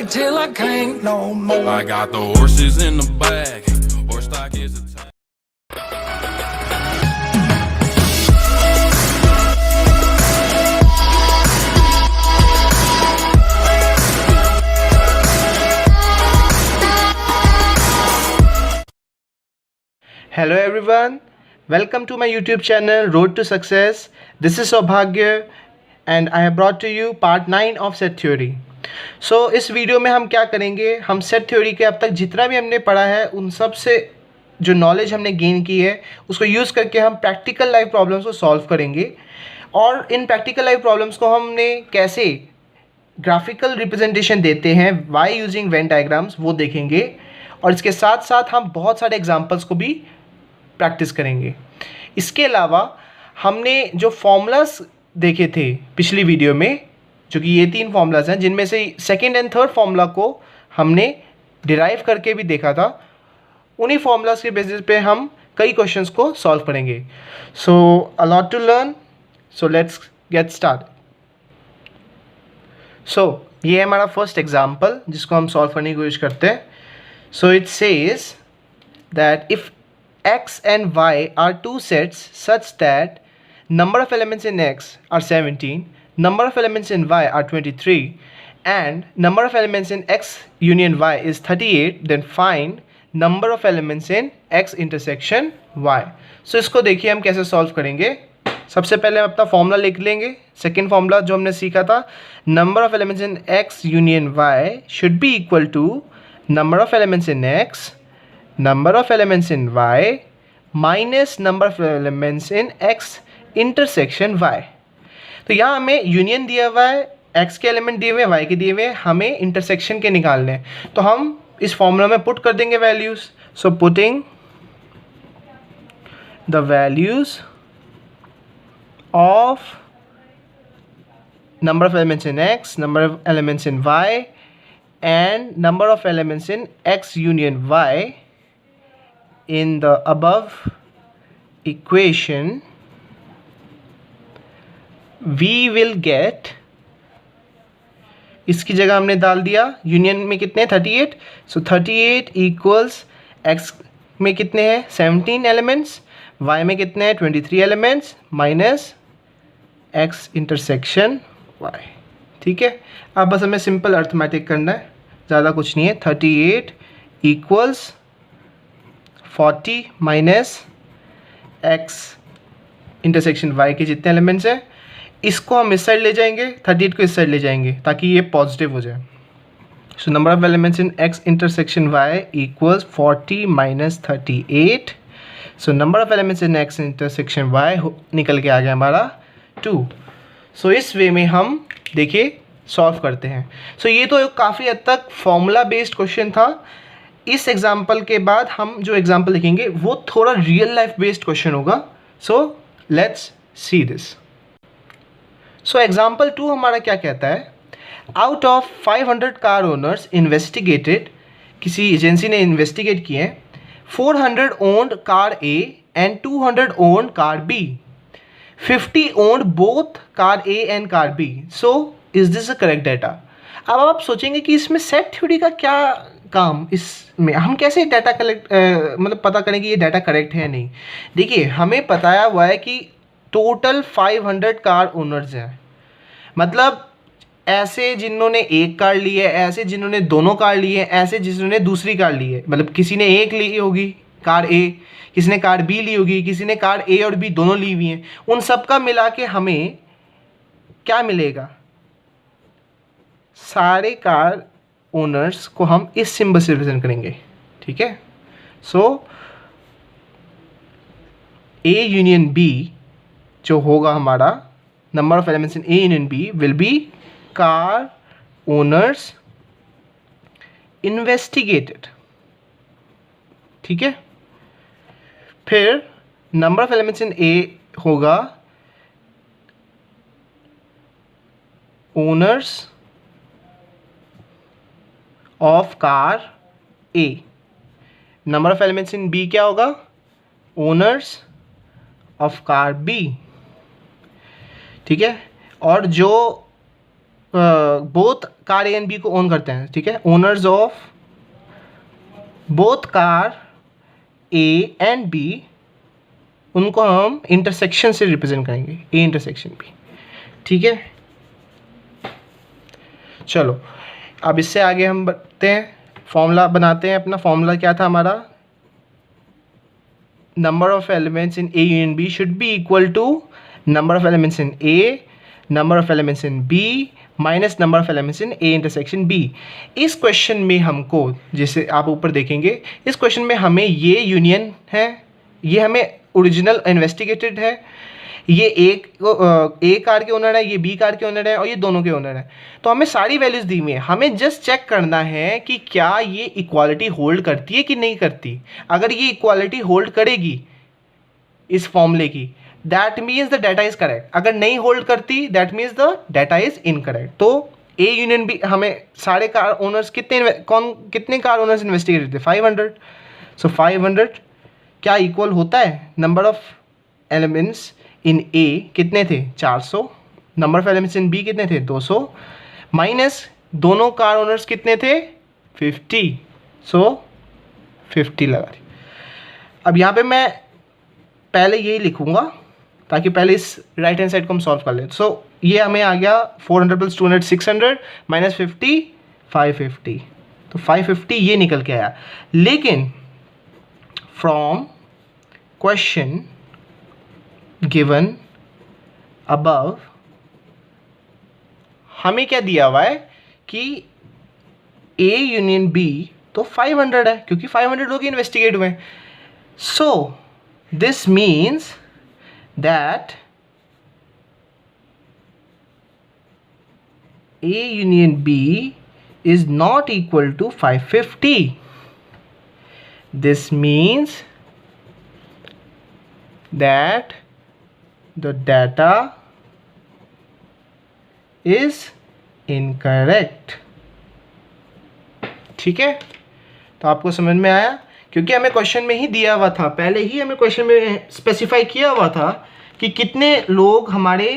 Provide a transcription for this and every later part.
till I can't no more. I got the horses in the back, horse stock is attached. Hello everyone, welcome to my YouTube channel Road to Success. This is Saubhagya and I have brought to you part 9 of set theory. So इस video में हम क्या करेंगे, हम set theory के अब तक जितना भी हमने पढ़ा है उन सब से जो नॉलेज हमने गेन की है उसको यूज़ करके हम प्रैक्टिकल लाइफ प्रॉब्लम्स को सॉल्व करेंगे। और इन प्रैक्टिकल लाइफ प्रॉब्लम्स को हमने कैसे ग्राफिकल रिप्रेजेंटेशन देते हैं वाई यूजिंग वेन डायग्राम्स वो देखेंगे। और इसके साथ साथ हम बहुत सारे एग्जाम्पल्स को भी प्रैक्टिस करेंगे। इसके अलावा हमने जो फॉर्मूलाज देखे थे पिछली वीडियो में, जो कि ये 3 फॉर्मूलाज हैं जिनमें से सेकंड एंड थर्ड फॉर्मूला को हमने डिराइव करके भी देखा था, उन्हीं फॉर्मूलाज के बेसिस पे हम कई क्वेश्चंस को सॉल्व करेंगे। So a lot to learn, so let's get start. So ये है हमारा फर्स्ट एग्जाम्पल जिसको हम सॉल्व करने की कोशिश करते हैं। So it says that if x and y are two sets such that number of elements in x are 17, number of elements in y are 23 and number of elements in x union y is 38, then find number of elements in x intersection y. So इसको देखिए हम कैसे solve करेंगे। सबसे पहले हम अपना formula लिख लेंगे। सेकेंड फॉर्मूला जो हमने सीखा था, number of elements in x union y should be equal to number of elements in x number of elements in y minus number of elements in x intersection y। तो यहाँ हमें union दिया हुआ है, x के element दिए हुए, y के दिए हुए, हमें इंटरसेक्शन के निकालने हैं। तो हम इस फॉर्मूला में पुट कर देंगे values. So putting the values of number of elements in x, number of elements in y and number of elements in x union y in the above equation, we will get, इसकी जगह हमने डाल दिया union में कितने 38, सो 38 equals x में कितने हैं 17 एलिमेंट्स, y में कितने हैं 23 elements minus x intersection y। ठीक है, अब बस हमें सिंपल अर्थमेटिक करना है, ज़्यादा कुछ नहीं है। 38 equals 40 minus x intersection y के जितने एलिमेंट्स हैं, इसको हम इस साइड ले जाएंगे, 38 को इस साइड ले जाएंगे ताकि ये पॉजिटिव हो जाए। So number of elements in x intersection y equals 40 minus 38। So number of elements in x intersection y निकल के आ गया हमारा 2। सो इस वे में हम देखिए सॉल्व करते हैं। सो ये तो काफ़ी हद तक फॉर्मूला बेस्ड क्वेश्चन था। इस एग्जाम्पल के बाद हम जो एग्जाम्पल लिखेंगे वो थोड़ा रियल लाइफ बेस्ड क्वेश्चन होगा। So let's see this. So example 2 हमारा क्या कहता है, out of 500 car owners investigated, किसी एजेंसी ने इन्वेस्टिगेट किए हैं, 400 owned car A and 200 owned car B, 50 owned both car A and car B, so is this a correct data. अब आप सोचेंगे कि इसमें सेट थ्योरी का क्या काम, इसमें हम कैसे डाटा कलेक्ट मतलब पता करें कि ये डाटा करेक्ट है या नहीं। देखिए हमें बताया हुआ है कि टोटल 500 कार ओनर्स हैं, मतलब ऐसे जिन्होंने एक कार ली है, ऐसे जिन्होंने दोनों कार ली है, ऐसे जिन्होंने दूसरी कार ली है, मतलब किसी ने एक ली होगी कार ए, किसी ने कार बी ली होगी, किसी ने कार ए और बी दोनों ली हुई हैं, उन सब का मिला के हमें क्या मिलेगा, सारे कार ओनर्स को हम इस सिंबल से रिप्रेजेंट करेंगे। ठीक है, सो ए यूनियन बी जो होगा हमारा, number of elements in A union B will be car owners investigated. ठीक है, फिर number of elements in A होगा owners of car A, number of elements in B क्या होगा, ओनर्स ऑफ कार बी। ठीक है, और जो both car A and B को ओन करते हैं, ठीक है, owners of both car A and B, उनको हम इंटरसेक्शन से रिप्रेजेंट करेंगे, ए इंटरसेक्शन बी, ठीक है। चलो अब इससे आगे हम बढ़ते हैं, फॉर्मूला बनाते हैं। अपना फॉर्मूला क्या था हमारा, number of elements in A union B should be equal to number of elements in A, number of elements in B minus number of elements in A intersection B. इस question में हमको, जैसे आप ऊपर देखेंगे, इस क्वेश्चन में हमें ये यूनियन है, ये हमें ओरिजिनल इन्वेस्टिगेटेड है, ये ए कार के ओनर है, ये बी कार के ओनर है और ये दोनों के ओनर है। तो हमें सारी वैल्यूज़ दी हुई है, हमें जस्ट चेक करना है कि क्या ये इक्वालिटी होल्ड करती है कि नहीं करती। अगर ये इक्वालिटी होल्ड करेगी इस फॉर्मूले की, that means the data is correct. अगर नहीं होल्ड करती, that means the data is incorrect. तो ए यूनियन बी, हमें सारे कार ओनर्स कितने कार ओनर्स इन्वेस्टिगेटेड थे, 500। सो 500 क्या इक्वल होता है, number of elements in A कितने थे, 400, number of elements in B कितने थे, 200, माइनस दोनों कार ओनर्स कितने थे, 50। सो 50 लगा दी। अब यहाँ पे मैं पहले यही लिखूँगा ताकि पहले इस राइट हैंड साइड को हम सॉल्व कर लें। सो ये हमें आ गया 400 + 200 600 माइनस 50 550। तो 550 ये निकल के आया। लेकिन फ्रॉम क्वेश्चन गिवन अबव हमें क्या दिया हुआ है कि ए यूनियन बी तो 500 है, क्योंकि 500 लोग इन्वेस्टिगेट हुए हैं। So this means that A union B is not equal to 550. This means that the data is incorrect. ठीक है, तो आपको समझ में आया, क्योंकि हमें क्वेश्चन में ही दिया हुआ था, पहले ही हमें क्वेश्चन में स्पेसिफाई किया हुआ था कि कितने लोग हमारे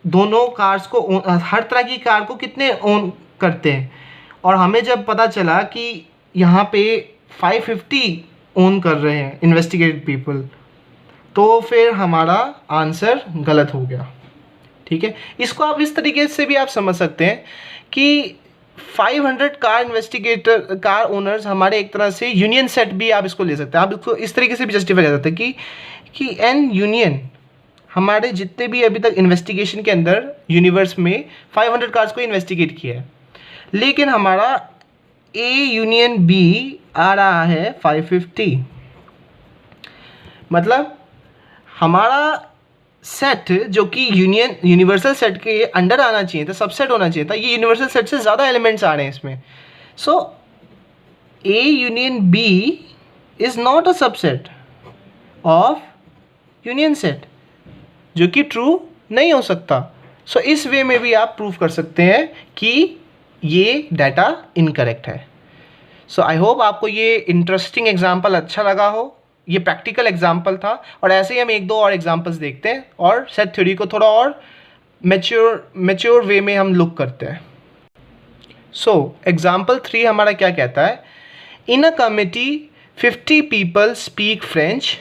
दोनों कार्स को, हर तरह की कार को कितने ओन करते हैं। और हमें जब पता चला कि यहाँ पे 550 ओन कर रहे हैं इन्वेस्टिगेटेड पीपल, तो फिर हमारा आंसर गलत हो गया। ठीक है, इसको आप इस तरीके से भी आप समझ सकते हैं कि 500 कार ओनर्स हमारे एक तरह से यूनियन सेट भी आप इसको ले सकते हैं। आप इसको इस तरीके से भी जस्टिफाई कर सकते हैं कि एन यूनियन हमारे जितने भी अभी तक इन्वेस्टिगेशन के अंदर यूनिवर्स में 500 कार्स को इन्वेस्टिगेट किया है, लेकिन हमारा ए यूनियन बी आ रहा है 550। मतलब हमारा सेट जो कि यूनिवर्सल सेट के अंडर आना चाहिए था, सबसेट होना चाहिए था, ये यूनिवर्सल सेट से ज़्यादा एलिमेंट्स आ रहे हैं इसमें। So A union B is not a subset of union set, जो कि ट्रू नहीं हो सकता। सो इस वे में भी आप प्रूव कर सकते हैं कि ये डाटा इनकरेक्ट है। सो आई होप आपको ये इंटरेस्टिंग एग्जाम्पल अच्छा लगा हो। ये प्रैक्टिकल एग्जाम्पल था, और ऐसे ही हम एक दो और एग्जाम्पल्स देखते हैं और सेट थ्योरी को थोड़ा और मैच्योर वे में हम लुक करते हैं। सो एग्जाम्पल 3 हमारा क्या कहता है, in a committee 50 people speak French,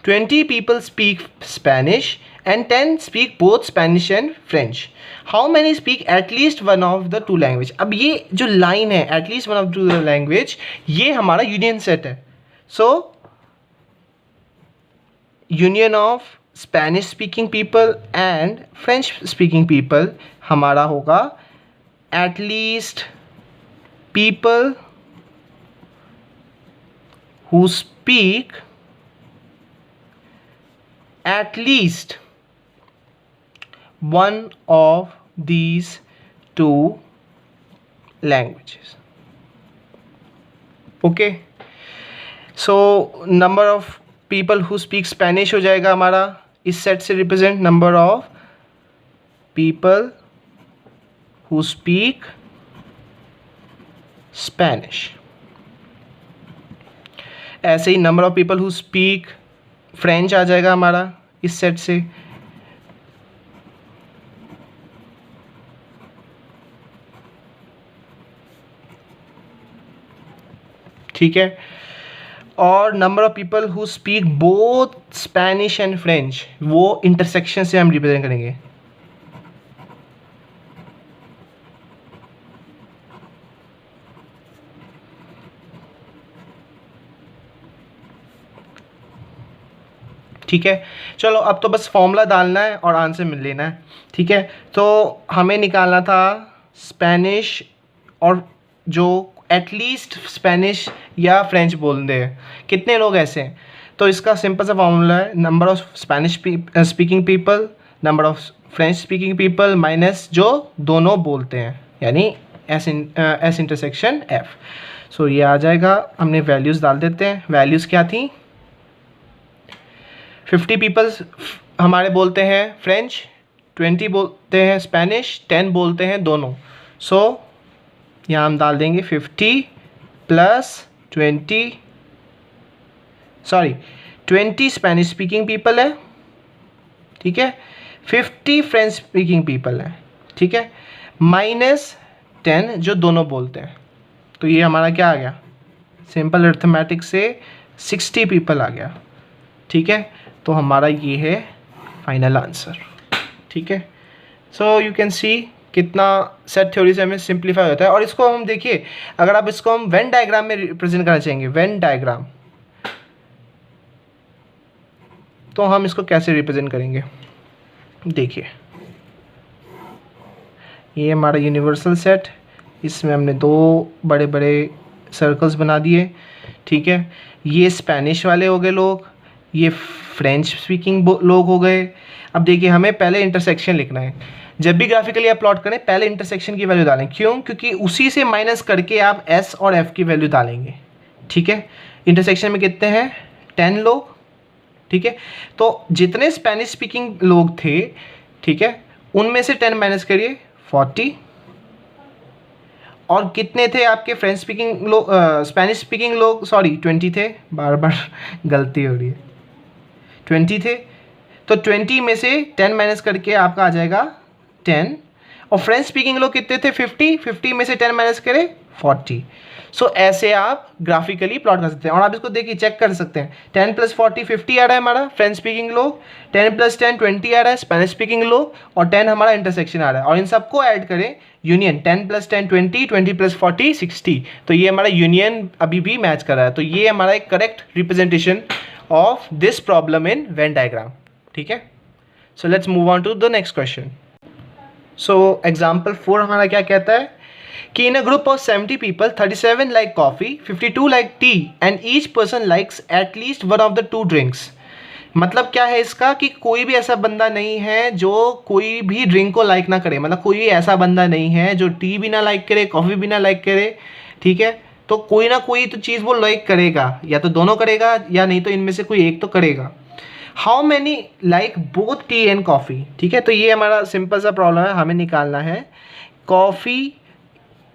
20 people speak Spanish and 10 speak both Spanish and French. How many speak at least one of the two language? अब ये जो लाइन है at least one of the language, ये हमारा union set है। So union of Spanish speaking people and French speaking people हमारा होगा at least people who speak at least one of these two languages. Okay, so number of people who speak Spanish हो जाएगा हमारा इस set से represent, number of people who speak Spanish। ऐसे ही number of people who speak French आ जाएगा हमारा इस सेट से, ठीक है। और number of people who speak both Spanish and French, वो इंटरसेक्शन से हम रिप्रेजेंट करेंगे। ठीक है, चलो अब तो बस फॉर्मूला डालना है और आंसर मिल लेना है। ठीक है, तो हमें निकालना था स्पेनिश और जो एटलीस्ट स्पेनिश या फ्रेंच बोलते हैं, कितने लोग ऐसे हैं। तो इसका सिंपल सा फॉर्मूला है number of Spanish speaking people, number of French speaking people minus जो दोनों बोलते हैं, यानी एस इंटरसेक्शन एफ। सो ये आ जाएगा। हमने वैल्यूज़ डाल देते हैं। वैल्यूज़ क्या थी, 50 पीपल्स हमारे बोलते हैं फ्रेंच, 20 बोलते हैं स्पेनिश, 10 बोलते हैं दोनों। सो यहाँ हम डाल देंगे 50 प्लस 20 स्पेनिश स्पीकिंग पीपल है, ठीक है, 50 फ्रेंच स्पीकिंग पीपल है, ठीक है, माइनस 10 जो दोनों बोलते हैं। तो ये हमारा क्या आ गया, सिंपल अर्थमेटिक से 60 पीपल आ गया। ठीक है, तो हमारा ये है फाइनल आंसर। ठीक है, सो यू कैन सी कितना सेट थ्योरी से हमें सिंप्लीफाई होता है। और इसको हम देखिए, अगर आप इसको हम वेन डायग्राम में रिप्रेजेंट करना चाहेंगे, वेन डायग्राम, तो हम इसको कैसे रिप्रेजेंट करेंगे। देखिए ये हमारा यूनिवर्सल सेट, इसमें हमने दो बड़े बड़े सर्कल्स बना दिए। ठीक है, ये स्पेनिश वाले हो गए लोग, ये फ्रेंच स्पीकिंग लोग हो गए। अब देखिए हमें पहले इंटरसेक्शन लिखना है। जब भी ग्राफिकली आप प्लॉट करें पहले इंटरसेक्शन की वैल्यू डालें। क्यों? क्योंकि उसी से माइनस करके आप एस और एफ की वैल्यू डालेंगे। ठीक है, इंटरसेक्शन में कितने हैं, 10 लोग। ठीक है, तो जितने स्पेनिश स्पीकिंग लोग थे, ठीक है, उनमें से 10 माइनस करिए 40। और कितने थे आपके फ्रेंच स्पीकिंग लोग, स्पेनिश स्पीकिंग लोग, सॉरी 20 थे, बार बार गलती हो रही है, 20 थे। तो 20 में से 10 माइनस करके आपका आ जाएगा 10। और फ्रेंच स्पीकिंग लोग कितने थे, 50 में से 10 माइनस करें 40। सो ऐसे आप ग्राफिकली प्लॉट कर सकते हैं। और आप इसको देखिए चेक कर सकते हैं, 10 प्लस 40 50 आ रहा है हमारा फ्रेंच स्पीकिंग लोग, 10 प्लस 10 20 आ रहा है स्पेनिश स्पीकिंग लोग, और 10 हमारा इंटरसेक्शन आ रहा है। और इन सबको ऐड करें यूनियन, 10 प्लस 10 20, 20 प्लस 40 60। तो ये हमारा यूनियन अभी भी मैच कर रहा है। तो ये हमारा एक correct representation of this problem in Venn diagram. ठीक है, so let's move on to the next question. So example 4 हमारा क्या कहता है कि इन अ ग्रुप ऑफ 70 people 37 like coffee, 52 like tea and each person likes at least one of the 2 drinks. मतलब क्या है इसका कि कोई भी ऐसा बंदा नहीं है जो कोई भी ड्रिंक को लाइक ना करे। मतलब कोई ऐसा बंदा नहीं है जो टी भी ना लाइक करे, कॉफ़ी भी ना लाइक करे। ठीक है, तो कोई ना कोई तो चीज़ वो लाइक करेगा, या तो दोनों करेगा या नहीं तो इनमें से कोई एक तो करेगा। How many like both tea and coffee. ठीक है, तो ये हमारा सिंपल सा प्रॉब्लम है, हमें निकालना है कॉफ़ी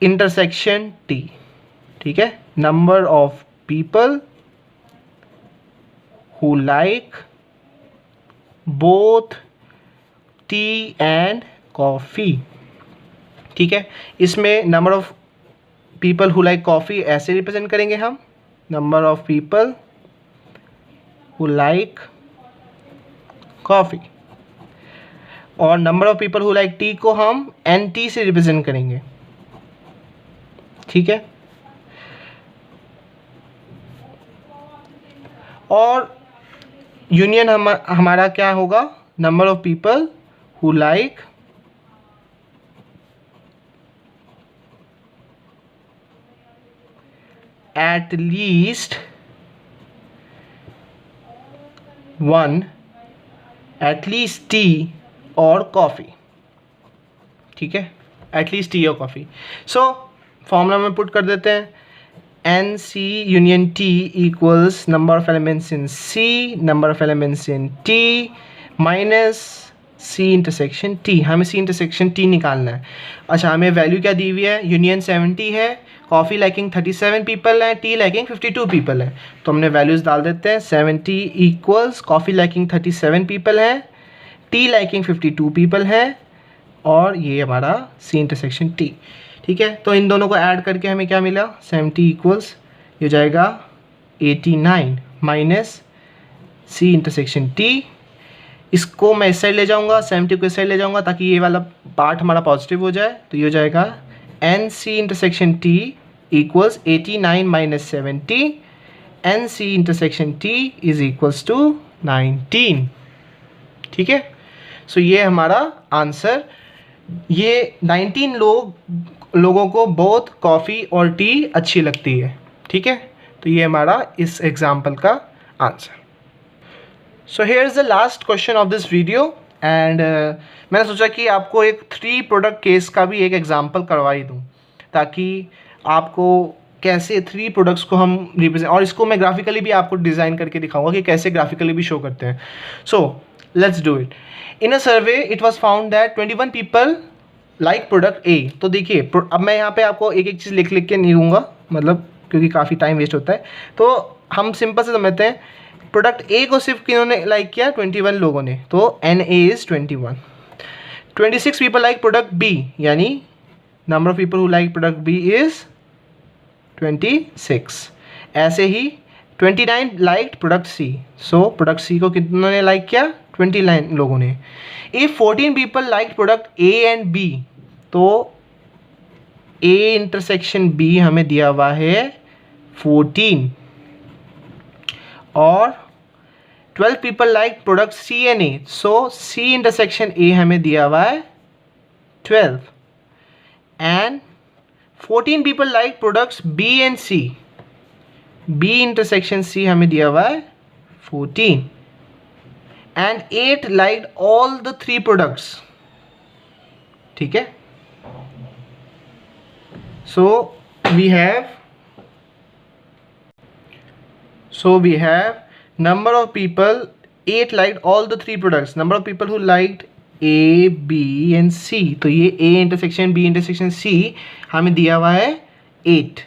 इंटरसेक्शन टी। ठीक है, number of people who like both tea and coffee. ठीक है, इसमें number of people who like coffee ऐसे रिप्रेजेंट करेंगे हम, number of people who like coffee, और number of people who like tea को हम एन टी से रिप्रेजेंट करेंगे। ठीक है, और यूनियन हमारा क्या होगा, number of people who like at least one, at least tea और कॉफ़ी। ठीक है, एटलीस्ट टी और कॉफ़ी। सो फॉर्मूला में पुट कर देते हैं, n C union T equals number of elements in C, number of elements in T minus C intersection T. हमें C intersection T निकालना है। अच्छा, हमें वैल्यू क्या दी हुई है, यूनियन 70 है, कॉफ़ी लाइकिंग 37 पीपल है, टी लाइकिंग 52 पीपल है। तो हमने वैल्यूज़ डाल देते हैं, 70 इक्वल्स कॉफ़ी लाइकिंग 37 पीपल है, टी लाइकिंग 52 पीपल है, और ये हमारा सी इंटरसेक्शन टी। ठीक है, तो इन दोनों को ऐड करके हमें क्या मिला, 70 इक्वल्स ये हो जाएगा 89 माइनस सी इंटरसेक्शन टी। इसको मैं इस साइड ले जाऊंगा, 70 को इस साइड ले जाऊंगा ताकि ये वाला पार्ट हमारा पॉजिटिव हो जाए। तो ये हो जाएगा n C intersection T equals 89 minus 70, n C intersection T is equals to 19। ठीक है, सो ये हमारा आंसर। ये 19 लोगों को बोथ कॉफ़ी और टी अच्छी लगती है। ठीक है, तो ये हमारा इस एग्जाम्पल का answer. So here is the last question of this video and मैंने सोचा कि आपको एक 3 प्रोडक्ट केस का भी एक एग्जाम्पल करवा ही दूँ, ताकि आपको कैसे 3 प्रोडक्ट्स को हम रिप्रेजेंट, और इसको मैं ग्राफिकली भी आपको डिज़ाइन करके दिखाऊंगा कि कैसे ग्राफिकली भी शो करते हैं। So let's do it. In a survey it was found that 21 people like product ए। तो देखिए, अब मैं यहाँ पे आपको एक एक चीज़ लिख के नहीं दूंगा, मतलब क्योंकि काफ़ी टाइम वेस्ट होता है। तो हम सिंपल से समझते हैं, प्रोडक्ट ए को सिर्फ किन्होंने लाइक किया, 21 लोगों ने, तो N A is 21। 26 people like product B, यानी number of people who like product B is 26। ऐसे ही 29 like product C, so product C को कितनों ने लाइक किया, 29 लोगों ने। If 14 people like product A and B, तो ए इंटरसेक्शन बी हमें दिया हुआ है 14, और 12 people like product C and A, so C intersection A हमें दिया हुआ है 12, and 14 people like products B and C, B intersection C हमें दिया हुआ है 14, and 8 liked all the 3 products. ठीक है, so we have number of people, 8 liked all the 3 products, number of people who liked A, B and C, तो ये A intersection B intersection C हमें दिया हुआ है 8।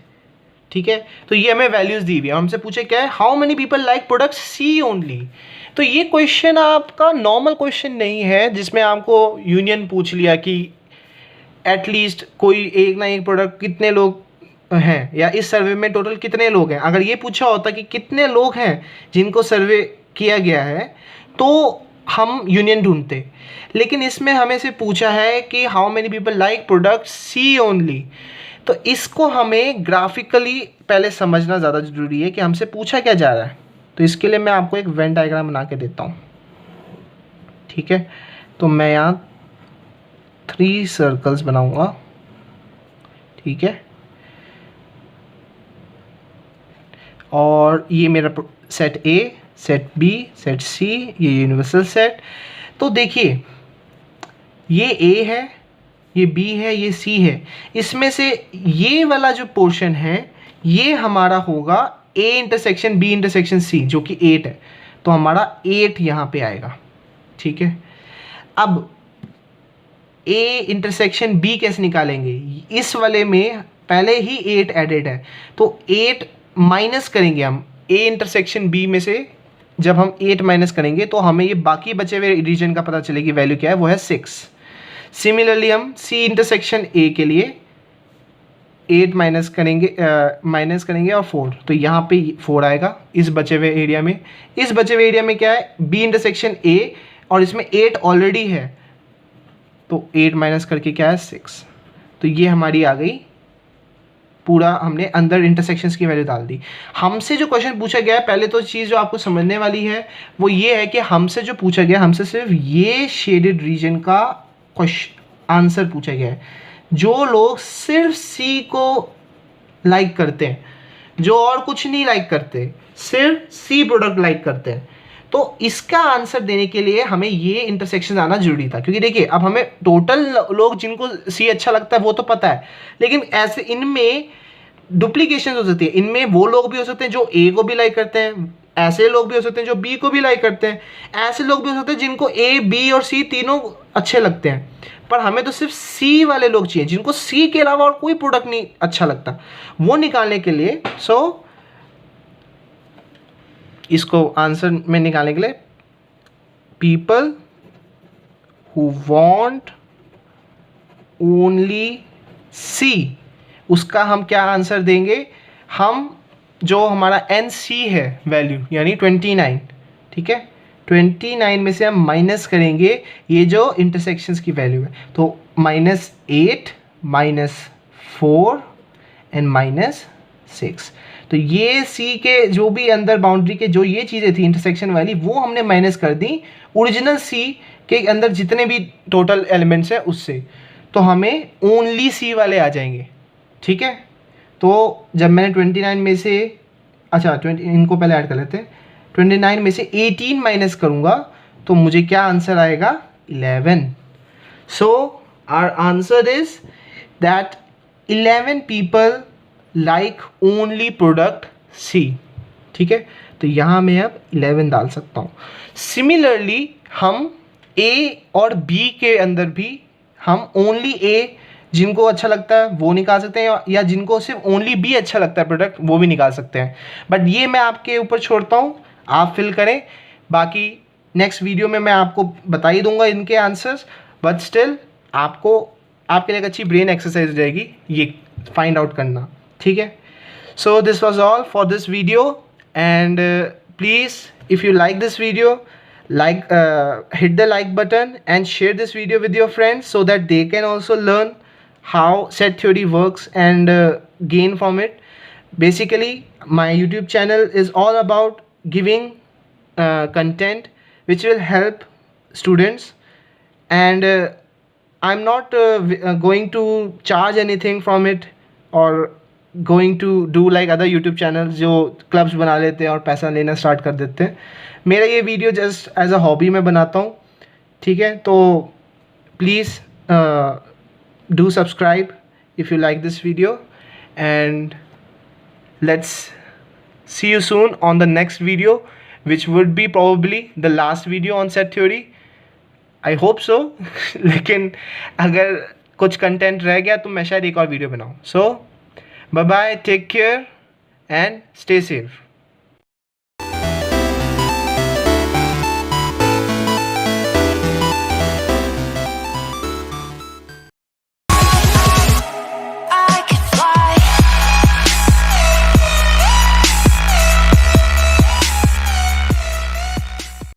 ठीक है, तो ये हमें वैल्यूज दी हुई है। हमसे पूछे क्या है, how many people like product C only. तो ये क्वेश्चन आपका नॉर्मल क्वेश्चन नहीं है जिसमें आपको यूनियन पूछ लिया कि एटलीस्ट कोई एक ना एक प्रोडक्ट कितने लोग हैं, या इस सर्वे में टोटल कितने लोग हैं। अगर ये पूछा होता कि कितने लोग हैं जिनको सर्वे किया गया है, तो हम यूनियन ढूंढते, लेकिन इसमें हमें से पूछा है कि how many people like product C only. तो इसको हमें ग्राफिकली पहले समझना ज़्यादा ज़रूरी है कि हमसे पूछा क्या जा रहा है। तो इसके लिए मैं आपको एक वेन डायग्राम बना के देता हूँ। ठीक है, तो मैं यहाँ 3 सर्कल्स बनाऊँगा। ठीक है, और ये मेरा set A, set B, set C, ये यूनिवर्सल सेट। तो देखिए, ये ए है, ये बी है, ये सी है। इसमें से ये वाला जो पोर्शन है ये हमारा होगा A intersection B intersection C, जो कि 8 है। तो हमारा 8 यहाँ पे आएगा। ठीक है, अब ए इंटरसेक्शन बी कैसे निकालेंगे, इस वाले में पहले ही 8 एडेड है, तो 8 माइनस करेंगे हम ए इंटरसेक्शन बी में से। जब हम 8 माइनस करेंगे तो हमें ये बाकी बचे हुए रीजन का पता चलेगी, वैल्यू क्या है, वो है 6। सिमिलरली हम सी इंटरसेक्शन ए के लिए 8 माइनस करेंगे और 4, तो यहाँ पे 4 आएगा इस बचे हुए एरिया में। इस बचे हुए एरिया में क्या है, बी इंटरसेक्शन ए, और इसमें 8 ऑलरेडी है, तो 8 माइनस करके क्या है, 6। तो ये हमारी आ गई, पूरा हमने अंदर इंटरसेक्शंस की वैल्यू डाल दी। हमसे जो क्वेश्चन पूछा गया है, पहले तो चीज़ जो आपको समझने वाली है वो ये है कि हमसे जो पूछा गया, हमसे सिर्फ ये शेडेड रीजन का क्वेश्चन आंसर पूछा गया है। जो लोग सिर्फ सी को लाइक करते हैं, जो और कुछ नहीं लाइक करते, सिर्फ सी प्रोडक्ट लाइक करते हैं, तो इसका आंसर देने के लिए हमें ये इंटरसेक्शन आना जरूरी था। क्योंकि देखिए, अब हमें टोटल लोग जिनको सी अच्छा लगता है वो तो पता है, लेकिन ऐसे इनमें डुप्लीकेशन हो सकती है। इनमें वो लोग भी हो सकते हैं जो ए को भी लाइक करते हैं, ऐसे लोग भी हो सकते हैं जो बी को भी लाइक करते हैं, ऐसे लोग भी हो सकते हैं जिनको ए बी और सी तीनों अच्छे लगते हैं। पर हमें तो सिर्फ सी वाले लोग चाहिए जिनको सी के अलावा और कोई प्रोडक्ट नहीं अच्छा लगता, वो निकालने के लिए। सो इसको आंसर में निकालने के लिए, पीपल हु वांट ओनली सी, उसका हम क्या आंसर देंगे, हम जो हमारा एन सी है वैल्यू यानी 29, ठीक है, 29 में से हम माइनस करेंगे ये जो इंटरसेक्शंस की वैल्यू है, तो -8 -4 एंड -6। तो ये सी के जो भी अंदर बाउंड्री के जो ये चीज़ें थी इंटरसेक्शन वाली वो हमने माइनस कर दी ओरिजिनल सी के अंदर जितने भी टोटल एलिमेंट्स हैं उससे, तो हमें ओनली सी वाले आ जाएंगे, ठीक है। तो जब मैंने 29 में से इनको पहले ऐड कर लेते हैं, 29 में से 18 माइनस करूँगा तो मुझे क्या आंसर आएगा 11। So our answer is that 11 people like only product C, ठीक है। तो यहाँ मैं अब 11 डाल सकता हूँ। सिमिलरली हम ए और बी के अंदर भी हम ओनली ए जिनको अच्छा लगता है वो निकाल सकते हैं, या जिनको सिर्फ ओनली बी अच्छा लगता है प्रोडक्ट वो भी निकाल सकते हैं, बट ये मैं आपके ऊपर छोड़ता हूँ, आप फिल करें। बाकी नेक्स्ट वीडियो में मैं आपको बता ही दूंगा इनके आंसर्स, बट स्टिल आपको आपके लिए एक अच्छी ब्रेन एक्सरसाइज हो जाएगी ये फाइंड आउट करना, ठीक है। So this was all for this video, and please if you like this video, hit the like button and share this video with your friends so that they can also learn how set theory works and gain from it. Basically my YouTube channel is all about giving content which will help students, and I'm not going to charge anything from it or going to do like other YouTube channels जो clubs बना लेते हैं और पैसा लेना start कर देते हैं। मेरा ये video just as a hobby में बनाता हूँ, ठीक है। तो please do subscribe if you like this video, and let's see you soon on the next video which would be probably the last video on set theory. I hope so लेकिन अगर कुछ content रह गया तो मैं शायद एक और वीडियो बनाऊँ। सो bye bye, take care and stay safe.